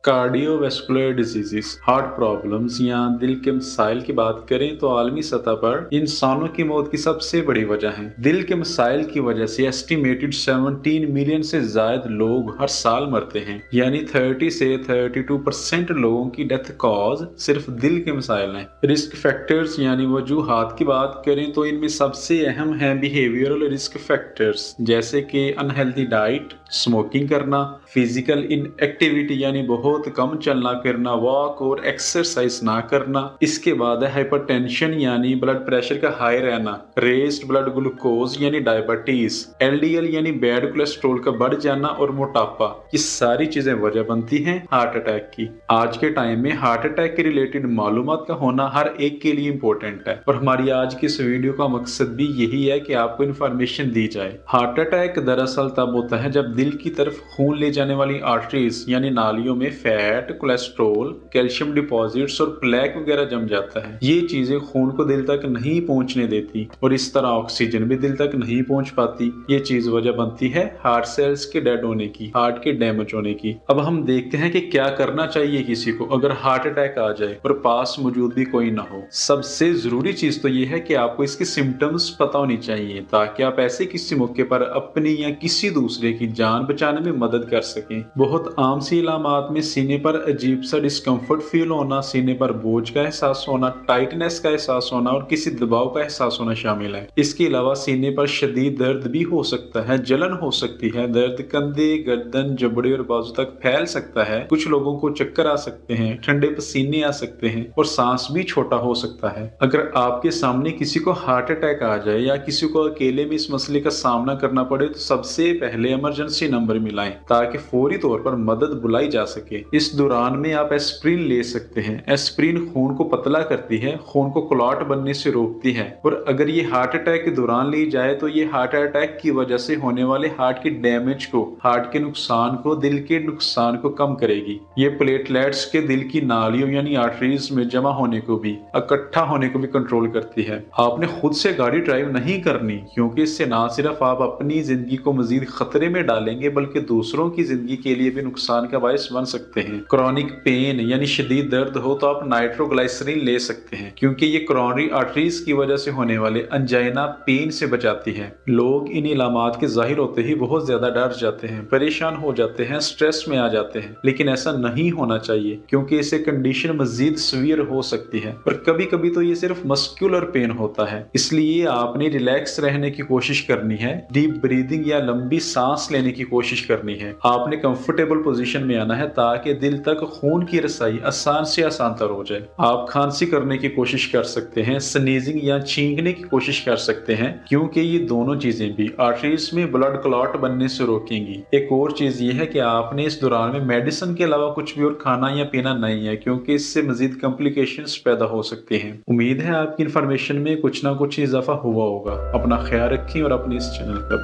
Cardiovascular diseases, heart problems या दिल के मसाइल की बात करें तो आलमी सतह पर इंसानों की मौत की सबसे बड़ी वजह है। दिल के मसाइल की वजह से एस्टिमेटेड 17 मिलियन से ज्यादा लोग हर साल मरते हैं, यानी 30 से 32% लोगों की डेथ कॉज सिर्फ दिल के मसाइल हैं। रिस्क फैक्टर्स यानी वजूहात की बात करें तो इनमें सबसे अहम है बिहेवियरल रिस्क फैक्टर्स, जैसे कि अनहेल्दी डाइट, स्मोकिंग करना, फिजिकल इनएक्टिविटी यानी बहुत कम चलना फिरना, वॉक और एक्सरसाइज ना करना। इसके बाद है हाइपरटेंशन यानी ब्लड प्रेशर का हाई रहना, रेस्ड ब्लड ग्लूकोज यानी डायबिटीज, एलडीएल यानी बैड कोलेस्ट्रॉल का बढ़ जाना और मोटापा। ये सारी चीजें वजह बनती हैं हार्ट अटैक की। आज के टाइम में हार्ट अटैक के रिलेटेड मालूमात का होना हर एक के लिए इम्पोर्टेंट है और हमारी आज की इस वीडियो का मकसद भी यही है कि आपको इन्फॉर्मेशन दी जाए। हार्ट अटैक दरअसल तब होता है जब दिल की तरफ खून ले जाने वाली आर्टरीज यानी नालियों में फैट, कोलेस्ट्रॉल, कैल्शियम डिपॉजिट्स और प्लेक वगैरह जम जाता है। ये चीजें खून को दिल तक नहीं पहुंचने देती और इस तरह ऑक्सीजन भी दिल तक नहीं पहुंच पाती। ये चीज वजह बनती है हार्ट सेल्स के डेड होने की, हार्ट के डैमेज होने की। अब हम देखते हैं कि क्या करना चाहिए किसी को अगर हार्ट अटैक आ जाए और पास मौजूद भी कोई ना हो। सबसे जरूरी चीज तो ये है कि आपको इसके सिम्टम्स पता होनी चाहिए ताकि आप ऐसे किसी मौके पर अपनी या किसी दूसरे की जान बचाने में मदद कर सकें। बहुत आम सी इलामात में सीने पर अजीब सा डिस्कम्फर्ट फील होना, सीने पर बोझ का एहसास होना, टाइटनेस का एहसास होना और किसी दबाव का एहसास होना शामिल है। इसके अलावा सीने पर शदीद दर्द भी हो सकता है, जलन हो सकती है, दर्द कंधे, गर्दन, जबड़े और बाजू तक फैल सकता है। कुछ लोगों को चक्कर आ सकते हैं, ठंडे पसीने आ सकते हैं और सांस भी छोटा हो सकता है। अगर आपके सामने किसी को हार्ट अटैक आ जाए या किसी को अकेले में इस मसले का सामना करना पड़े तो सबसे पहले इमरजेंसी नंबर मिलाएं ताकि फौरी तौर पर मदद बुलाई जा सके। इस दौरान में आप एस्प्रिन ले सकते हैं। एस्प्रिन खून को पतला करती है, खून को क्लॉट बनने से रोकती है और अगर ये हार्ट अटैक के दौरान ली जाए तो ये हार्ट अटैक की वजह से होने वाले हार्ट के डैमेज को, हार्ट के नुकसान को, दिल के नुकसान को कम करेगी। ये प्लेटलेट्स के दिल की नालियों यानी आर्टरीज में जमा होने को भी, इकट्ठा होने को भी कंट्रोल करती है। आपने खुद से गाड़ी ड्राइव नहीं करनी क्योंकि इससे ना सिर्फ आप अपनी जिंदगी को मजीद खतरे में डालेंगे बल्कि दूसरों की जिंदगी के लिए भी नुकसान का बायस बन सकते हैं। क्रोनिक पेन यानी शदीद दर्द हो तो आप नाइट्रोग्लिसरीन ले सकते हैं क्योंकि ये कोरोनरी आर्टरीज की वजह से होने वाले अंजाइना पेन से बचाती है। लोग इन इलामात के जाहिर होते ही बहुत ज्यादा डर जाते हैं, परेशान हो जाते हैं, स्ट्रेस में आ जाते हैं, लेकिन ऐसा नहीं होना चाहिए क्योंकि इससे कंडीशन मजीद सीवियर हो सकती है और कभी कभी तो ये सिर्फ मस्कुलर पेन होता है। इसलिए आपने रिलैक्स रहने की कोशिश करनी है, डीप ब्रीदिंग या लंबी सांस लेने की कोशिश करनी है। आपने कंफर्टेबल पोजीशन में आना है ताकि दिल तक खून की रसाई आसान से आसान तर हो जाए। आप खांसी करने की कोशिश कर सकते हैं, स्नीजिंग या छींकने की कोशिश कर सकते हैं क्योंकि ये दोनों चीजें भी आर्टरीज में ब्लड क्लॉट बनने से रोकेंगी। एक और चीज ये है कि आपने इस दौरान में मेडिसिन के अलावा कुछ भी और खाना या पीना नहीं है क्योंकि इससे मजीद कॉम्प्लिकेशंस पैदा हो सकते हैं। उम्मीद है आपकी इन्फॉर्मेशन में कुछ ना कुछ इजाफा हुआ होगा। अपना ख्याल रखें और अपने इस चैनल का भी